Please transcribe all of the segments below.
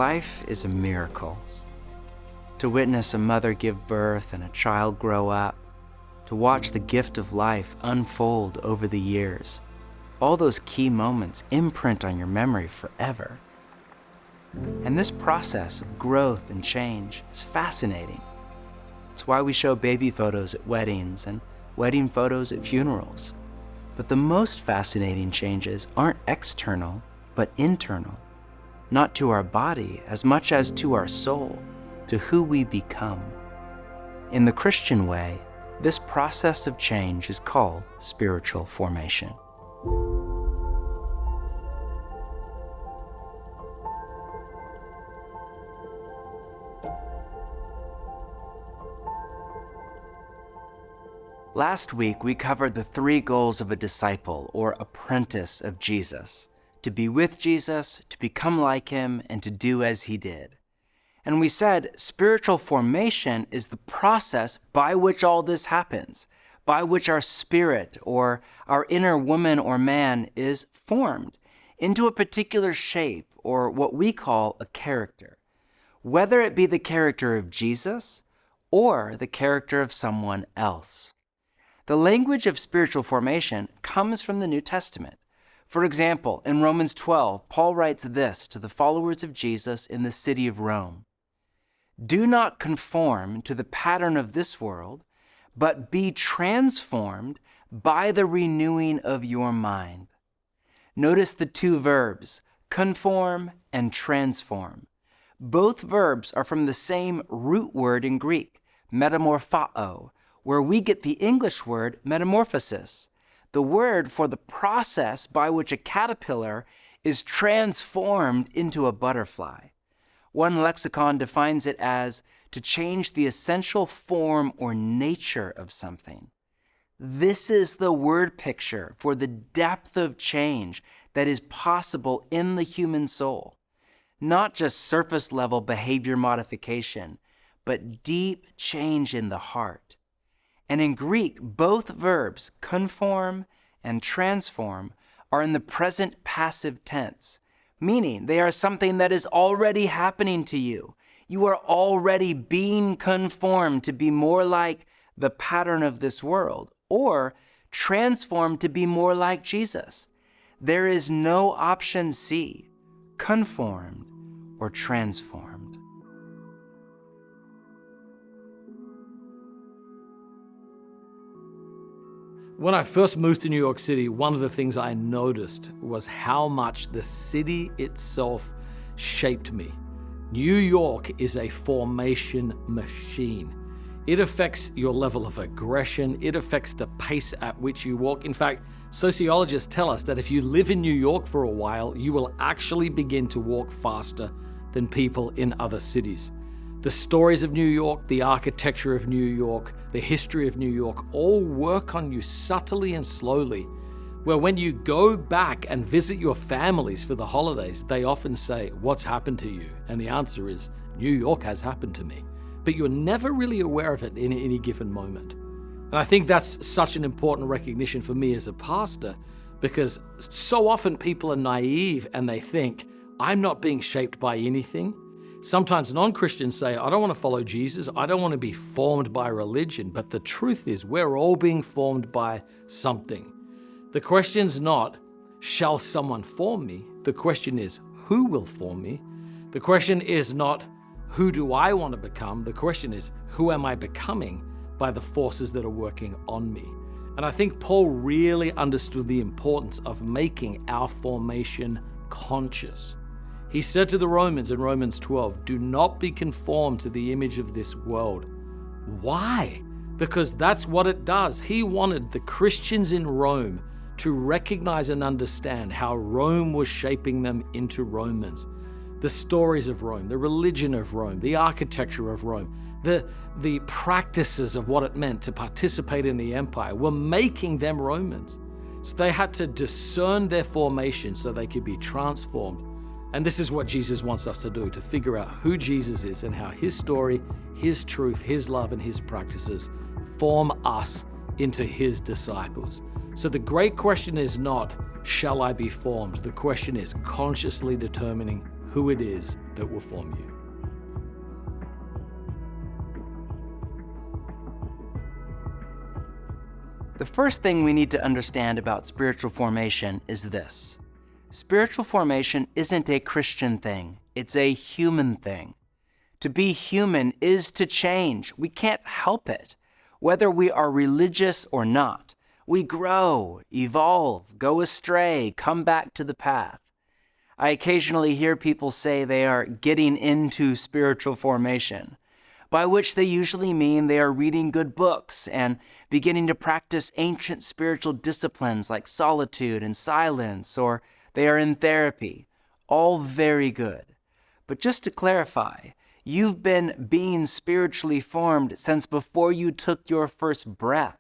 Life is a miracle. To witness a mother give birth and a child grow up, to watch the gift of life unfold over the years, all those key moments imprint on your memory forever. And this process of growth and change is fascinating. It's why we show baby photos at weddings and wedding photos at funerals. But the most fascinating changes aren't external, but internal. Not to our body as much as to our soul, to who we become. In the Christian way, this process of change is called spiritual formation. Last week, we covered the 3 goals of a disciple or apprentice of Jesus: to be with Jesus, to become like him, and to do as he did. And we said spiritual formation is the process by which all this happens, by which our spirit or our inner woman or man is formed into a particular shape or what we call a character, whether it be the character of Jesus or the character of someone else. The language of spiritual formation comes from the New Testament. For example, in Romans 12, Paul writes this to the followers of Jesus in the city of Rome: "Do not conform to the pattern of this world, but be transformed by the renewing of your mind." Notice the 2 verbs, conform and transform. Both verbs are from the same root word in Greek, metamorphao, where we get the English word metamorphosis, the word for the process by which a caterpillar is transformed into a butterfly. One lexicon defines it as to change the essential form or nature of something. This is the word picture for the depth of change that is possible in the human soul. Not just surface level behavior modification, but deep change in the heart. And in Greek, both verbs, conform and transform, are in the present passive tense, meaning they are something that is already happening to you. You are already being conformed to be more like the pattern of this world, or transformed to be more like Jesus. There is no option C, conformed or transformed. When I first moved to New York City, one of the things I noticed was how much the city itself shaped me. New York is a formation machine. It affects your level of aggression. It affects the pace at which you walk. In fact, sociologists tell us that if you live in New York for a while, you will actually begin to walk faster than people in other cities. The stories of New York, the architecture of New York, the history of New York all work on you subtly and slowly, where when you go back and visit your families for the holidays, they often say, "What's happened to you?" And the answer is, "New York has happened to me." But you're never really aware of it in any given moment. And I think that's such an important recognition for me as a pastor, because so often people are naive and they think, I'm not being shaped by anything. Sometimes non-Christians say, I don't want to follow Jesus. I don't want to be formed by religion. But the truth is, we're all being formed by something. The question's not, shall someone form me? The question is, who will form me? The question is not, who do I want to become? The question is, who am I becoming by the forces that are working on me? And I think Paul really understood the importance of making our formation conscious. He said to the Romans in Romans 12, do not be conformed to the image of this world. Why? Because that's what it does. He wanted the Christians in Rome to recognize and understand how Rome was shaping them into Romans. The stories of Rome, the religion of Rome, the architecture of Rome, the practices of what it meant to participate in the empire were making them Romans. So they had to discern their formation so they could be transformed. And this is what Jesus wants us to do, to figure out who Jesus is and how his story, his truth, his love, and his practices form us into his disciples. So the great question is not, shall I be formed? The question is consciously determining who it is that that will form you. The first thing we need to understand about spiritual formation is this. Spiritual formation isn't a Christian thing, it's a human thing. To be human is to change. We can't help it. Whether we are religious or not, we grow, evolve, go astray, come back to the path. I occasionally hear people say they are getting into spiritual formation, by which they usually mean they are reading good books and beginning to practice ancient spiritual disciplines like solitude and silence, or they are in therapy. All very good. But just to clarify, you've been being spiritually formed since before you took your first breath.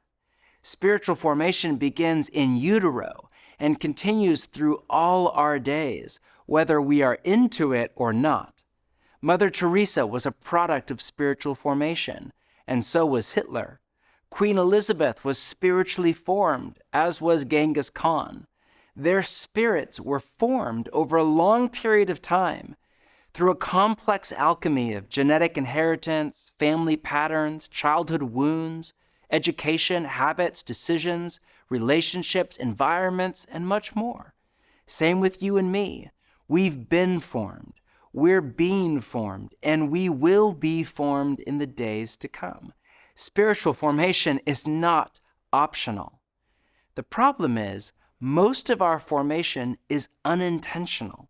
Spiritual formation begins in utero and continues through all our days, whether we are into it or not. Mother Teresa was a product of spiritual formation, and so was Hitler. Queen Elizabeth was spiritually formed, as was Genghis Khan. Their spirits were formed over a long period of time through a complex alchemy of genetic inheritance, family patterns, childhood wounds, education, habits, decisions, relationships, environments, and much more. Same with you and me. We've been formed. We're being formed, and we will be formed in the days to come. Spiritual formation is not optional. The problem is, most of our formation is unintentional.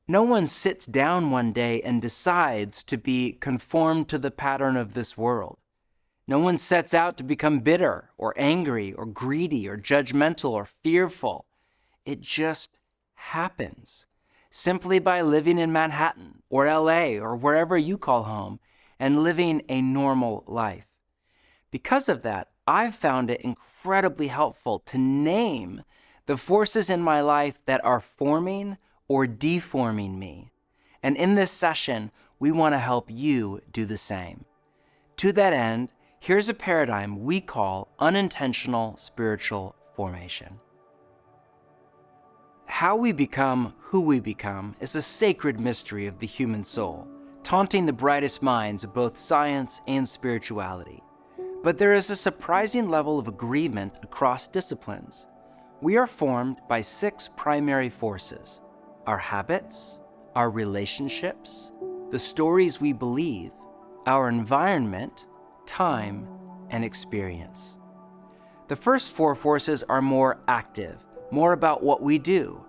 No one sits down one day and decides to be conformed to the pattern of this world. No one sets out to become bitter or angry or greedy or judgmental or fearful. It just happens. Simply by living in Manhattan or LA or wherever you call home and living a normal life. Because of that, I've found it incredibly helpful to name the forces in my life that are forming or deforming me. And in this session, we want to help you do the same. To that end, here's a paradigm we call unintentional spiritual formation. How we become who we become is a sacred mystery of the human soul, taunting the brightest minds of both science and spirituality. But there is a surprising level of agreement across disciplines. We are formed by 6 primary forces: our habits, our relationships, the stories we believe, our environment, time, and experience. The first 4 forces are more active, more about what we do.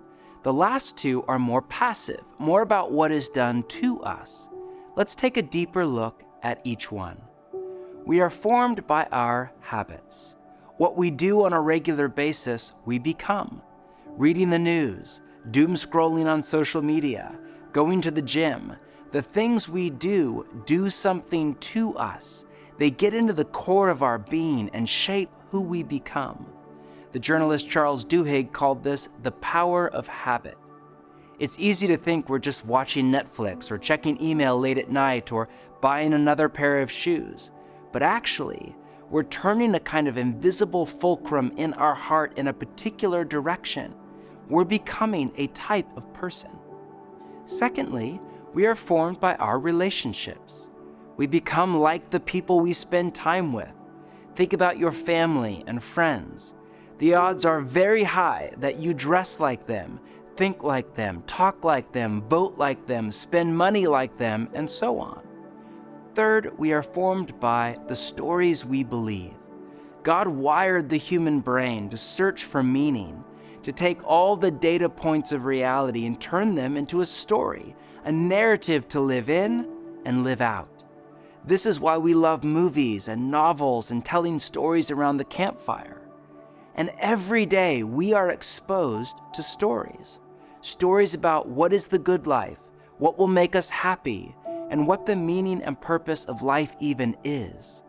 The last 2 are more passive, more about what is done to us. Let's take a deeper look at each one. We are formed by our habits. What we do on a regular basis, we become. Reading the news, doom scrolling on social media, going to the gym, the things we do something to us. They get into the core of our being and shape who we become. The journalist Charles Duhigg called this the power of habit. It's easy to think we're just watching Netflix or checking email late at night or buying another pair of shoes. But actually, we're turning a kind of invisible fulcrum in our heart in a particular direction. We're becoming a type of person. Secondly, we are formed by our relationships. We become like the people we spend time with. Think about your family and friends. The odds are very high that you dress like them, think like them, talk like them, vote like them, spend money like them, and so on. Third, we are formed by the stories we believe. God wired the human brain to search for meaning, to take all the data points of reality and turn them into a story, a narrative to live in and live out. This is why we love movies and novels and telling stories around the campfire. And every day we are exposed to stories. Stories about what is the good life, what will make us happy, and what the meaning and purpose of life even is.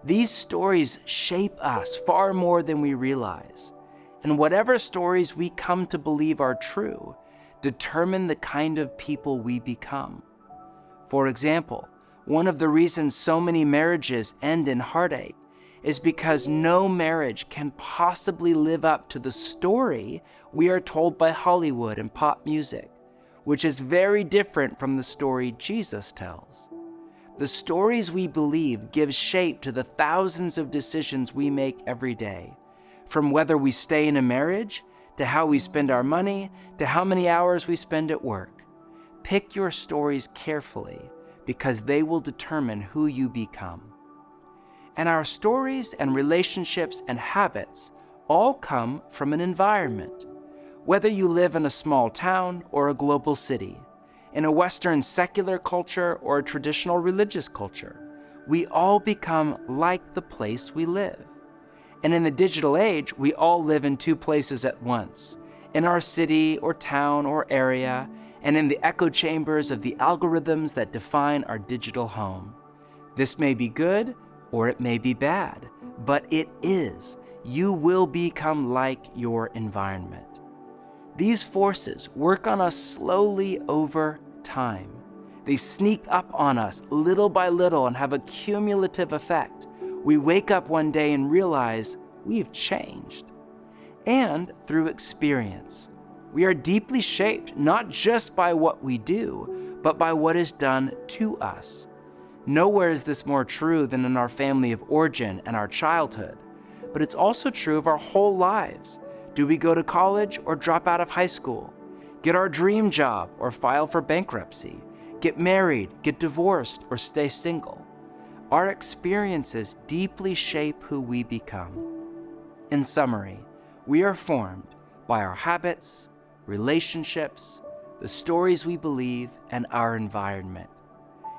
These stories shape us far more than we realize. And whatever stories we come to believe are true, determine the kind of people we become. For example, one of the reasons so many marriages end in heartache is because no marriage can possibly live up to the story we are told by Hollywood and pop music. which is very different from the story Jesus tells. The stories we believe give shape to the thousands of decisions we make every day, from whether we stay in a marriage, to how we spend our money, to how many hours we spend at work. Pick your stories carefully, because they will determine who you become. And our stories and relationships and habits all come from an environment. Whether you live in a small town or a global city, in a Western secular culture or a traditional religious culture, we all become like the place we live. And in the digital age, we all live in two places at once, in our city or town or area, and in the echo chambers of the algorithms that define our digital home. This may be good or it may be bad, but it is. You will become like your environment. These forces work on us slowly over time. They sneak up on us little by little and have a cumulative effect. We wake up one day and realize we've changed. And through experience, we are deeply shaped not just by what we do, but by what is done to us. Nowhere is this more true than in our family of origin and our childhood, but it's also true of our whole lives. Do we go to college or drop out of high school? Get our dream job or file for bankruptcy? Get married, get divorced, or stay single? Our experiences deeply shape who we become. In summary, we are formed by our habits, relationships, the stories we believe, and our environment.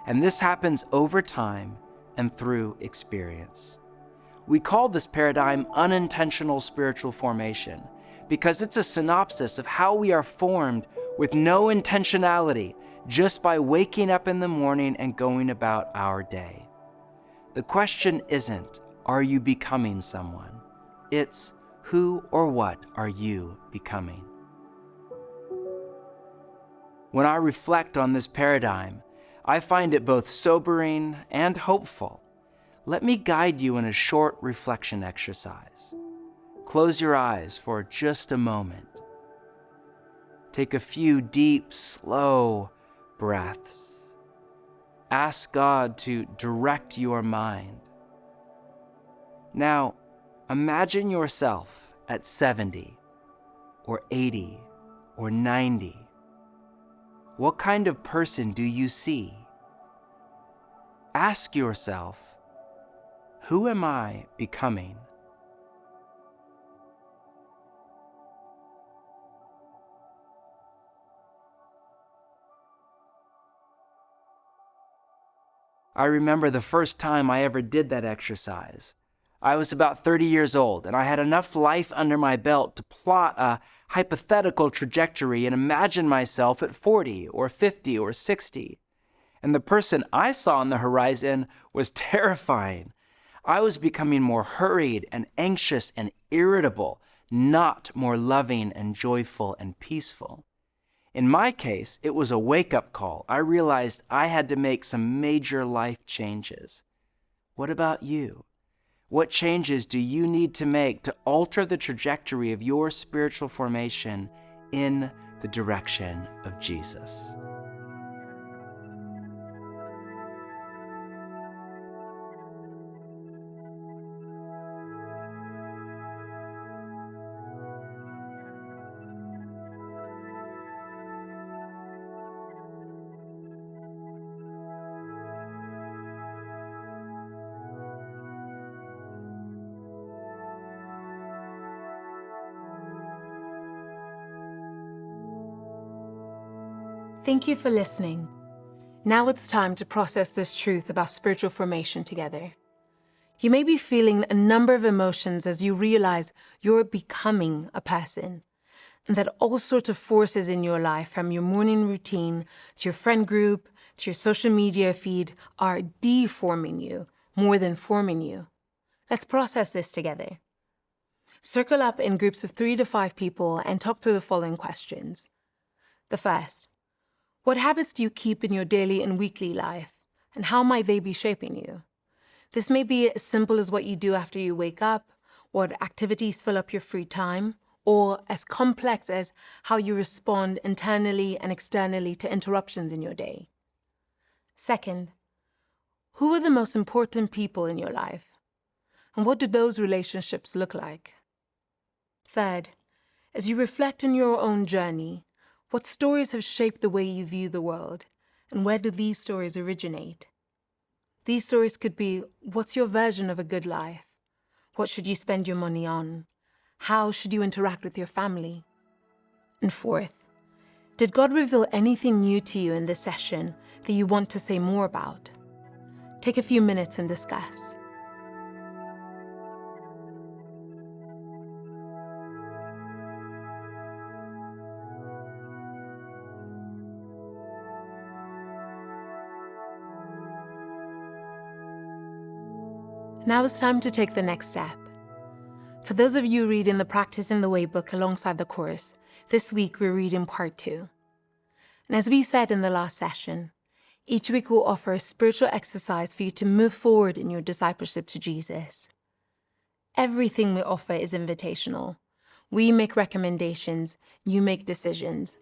And this happens over time and through experience. We call this paradigm unintentional spiritual formation because it's a synopsis of how we are formed with no intentionality, just by waking up in the morning and going about our day. The question isn't, are you becoming someone? It's, who or what are you becoming? When I reflect on this paradigm, I find it both sobering and hopeful. Let me guide you in a short reflection exercise. Close your eyes for just a moment. Take a few deep, slow breaths. Ask God to direct your mind. Now, imagine yourself at 70 or 80 or 90. What kind of person do you see? Ask yourself, who am I becoming? I remember the first time I ever did that exercise. I was about 30 years old, and I had enough life under my belt to plot a hypothetical trajectory and imagine myself at 40 or 50 or 60. And the person I saw on the horizon was terrifying. I was becoming more hurried and anxious and irritable, not more loving and joyful and peaceful. In my case, it was a wake-up call. I realized I had to make some major life changes. What about you? What changes do you need to make to alter the trajectory of your spiritual formation in the direction of Jesus? Thank you for listening. Now it's time to process this truth about spiritual formation together. You may be feeling a number of emotions as you realize you're becoming a person, and that all sorts of forces in your life, from your morning routine to your friend group to your social media feed, are deforming you more than forming you. Let's process this together. Circle up in groups of 3 to 5 people and talk through the following questions. The first: what habits do you keep in your daily and weekly life, and how might they be shaping you? This may be as simple as what you do after you wake up, what activities fill up your free time, or as complex as how you respond internally and externally to interruptions in your day. Second, who are the most important people in your life? And what do those relationships look like? Third, as you reflect on your own journey, what stories have shaped the way you view the world, and where do these stories originate? These stories could be, what's your version of a good life? What should you spend your money on? How should you interact with your family? And fourth, did God reveal anything new to you in this session that you want to say more about? Take a few minutes and discuss. Now it's time to take the next step. For those of you reading the Practice in the Way book alongside the course, this week we're reading part 2. And as we said in the last session, each week we'll offer a spiritual exercise for you to move forward in your discipleship to Jesus. Everything we offer is invitational. We make recommendations, you make decisions.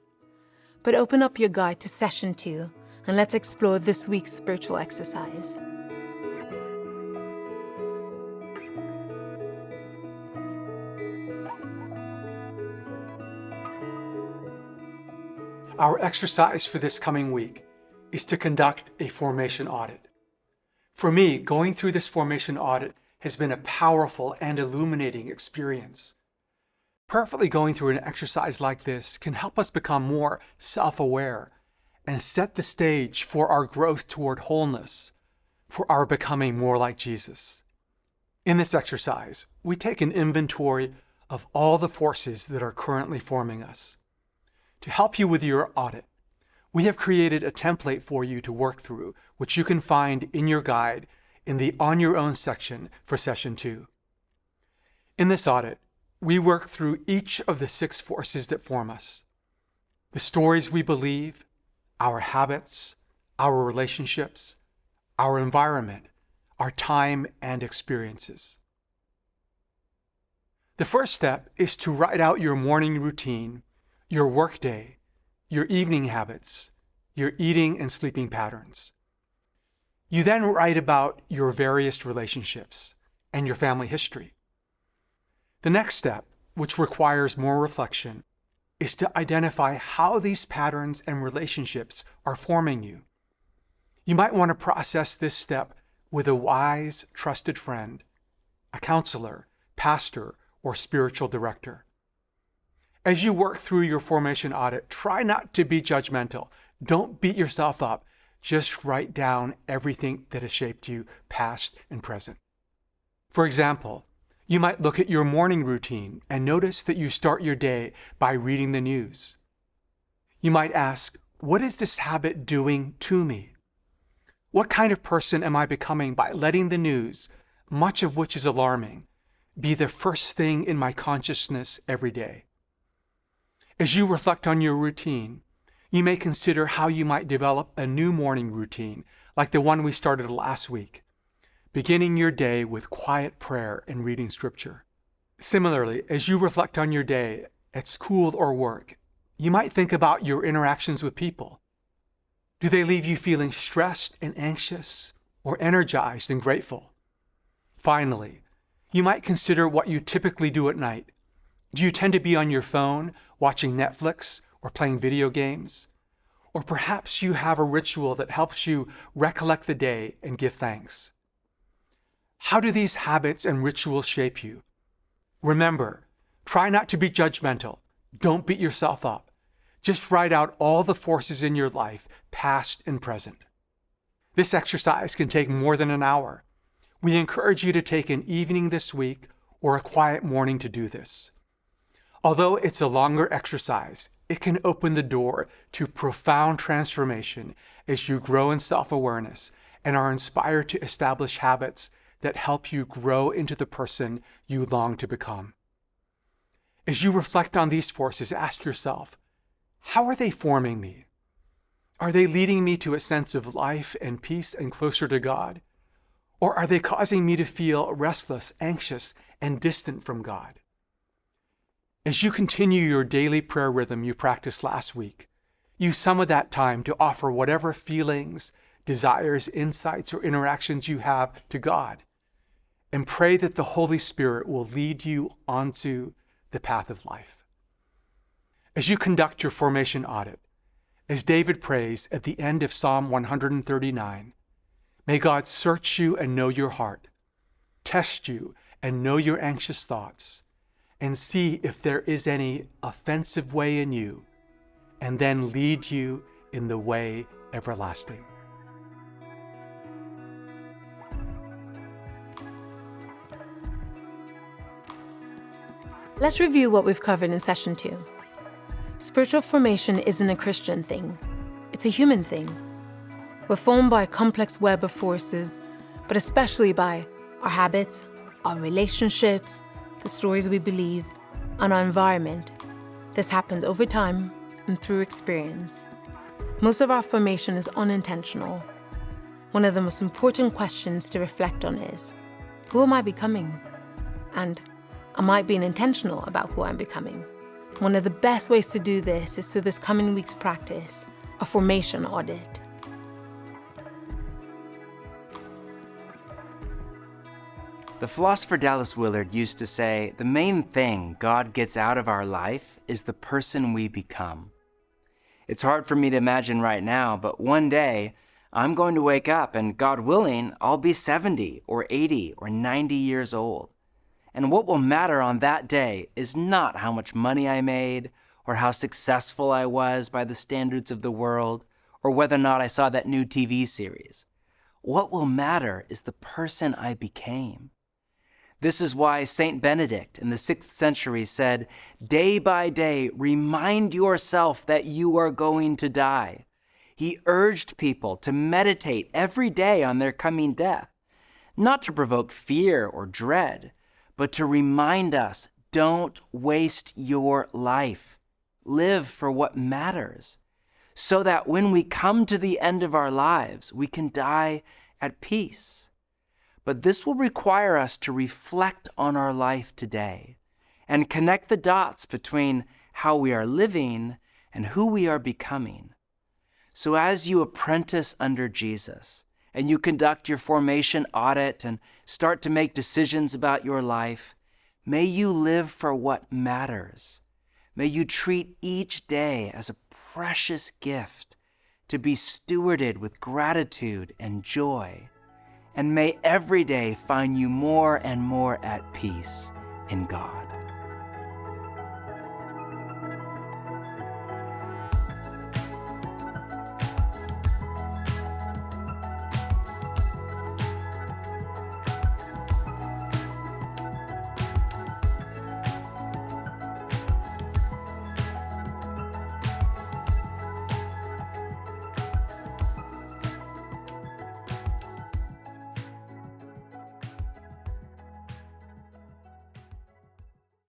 But open up your guide to session 2 and let's explore this week's spiritual exercise. Our exercise for this coming week is to conduct a formation audit. For me, going through this formation audit has been a powerful and illuminating experience. Perfectly going through an exercise like this can help us become more self-aware and set the stage for our growth toward wholeness, for our becoming more like Jesus. In this exercise, we take an inventory of all the forces that are currently forming us. To help you with your audit, we have created a template for you to work through, which you can find in your guide in the On Your Own section for Session 2. In this audit, we work through each of the 6 forces that form us: the stories we believe, our habits, our relationships, our environment, our time and experiences. The first step is to write out your morning routine, your workday, your evening habits, your eating and sleeping patterns. You then write about your various relationships and your family history. The next step, which requires more reflection, is to identify how these patterns and relationships are forming you. You might want to process this step with a wise, trusted friend, a counselor, pastor, or spiritual director. As you work through your formation audit, try not to be judgmental. Don't beat yourself up. Just write down everything that has shaped you, past and present. For example, you might look at your morning routine and notice that you start your day by reading the news. You might ask, what is this habit doing to me? What kind of person am I becoming by letting the news, much of which is alarming, be the first thing in my consciousness every day? As you reflect on your routine, you may consider how you might develop a new morning routine, like the one we started last week, beginning your day with quiet prayer and reading scripture. Similarly, as you reflect on your day at school or work, you might think about your interactions with people. Do they leave you feeling stressed and anxious, or energized and grateful? Finally, you might consider what you typically do at night. Do you tend to be on your phone, watching Netflix, or playing video games? Or perhaps you have a ritual that helps you recollect the day and give thanks. How do these habits and rituals shape you? Remember, try not to be judgmental. Don't beat yourself up. Just write out all the forces in your life, past and present. This exercise can take more than an hour. We encourage you to take an evening this week or a quiet morning to do this. Although it's a longer exercise, it can open the door to profound transformation as you grow in self-awareness and are inspired to establish habits that help you grow into the person you long to become. As you reflect on these forces, ask yourself, how are they forming me? Are they leading me to a sense of life and peace and closer to God? Or are they causing me to feel restless, anxious, and distant from God? As you continue your daily prayer rhythm you practiced last week, use some of that time to offer whatever feelings, desires, insights, or interactions you have to God, and pray that the Holy Spirit will lead you onto the path of life. As you conduct your formation audit, as David prays at the end of Psalm 139, may God search you and know your heart, test you and know your anxious thoughts, and see if there is any offensive way in you, and then lead you in the way everlasting. Let's review what we've covered in session 2. Spiritual formation isn't a Christian thing. It's a human thing. We're formed by a complex web of forces, but especially by our habits, our relationships, the stories we believe, and our environment. This happens over time and through experience. Most of our formation is unintentional. One of the most important questions to reflect on is, who am I becoming? And am I being intentional about who I'm becoming? One of the best ways to do this is through this coming week's practice, a formation audit. The philosopher Dallas Willard used to say, the main thing God gets out of our life is the person we become. It's hard for me to imagine right now, but one day I'm going to wake up and, God willing, I'll be 70 or 80 or 90 years old. And what will matter on that day is not how much money I made or how successful I was by the standards of the world or whether or not I saw that new TV series. What will matter is the person I became. This is why Saint Benedict in the 6th century said, day by day, remind yourself that you are going to die. He urged people to meditate every day on their coming death, not to provoke fear or dread, but to remind us, don't waste your life. Live for what matters, so that when we come to the end of our lives, we can die at peace. But this will require us to reflect on our life today and connect the dots between how we are living and who we are becoming. So as you apprentice under Jesus and you conduct your formation audit and start to make decisions about your life, may you live for what matters. May you treat each day as a precious gift to be stewarded with gratitude and joy. And may every day find you more and more at peace in God.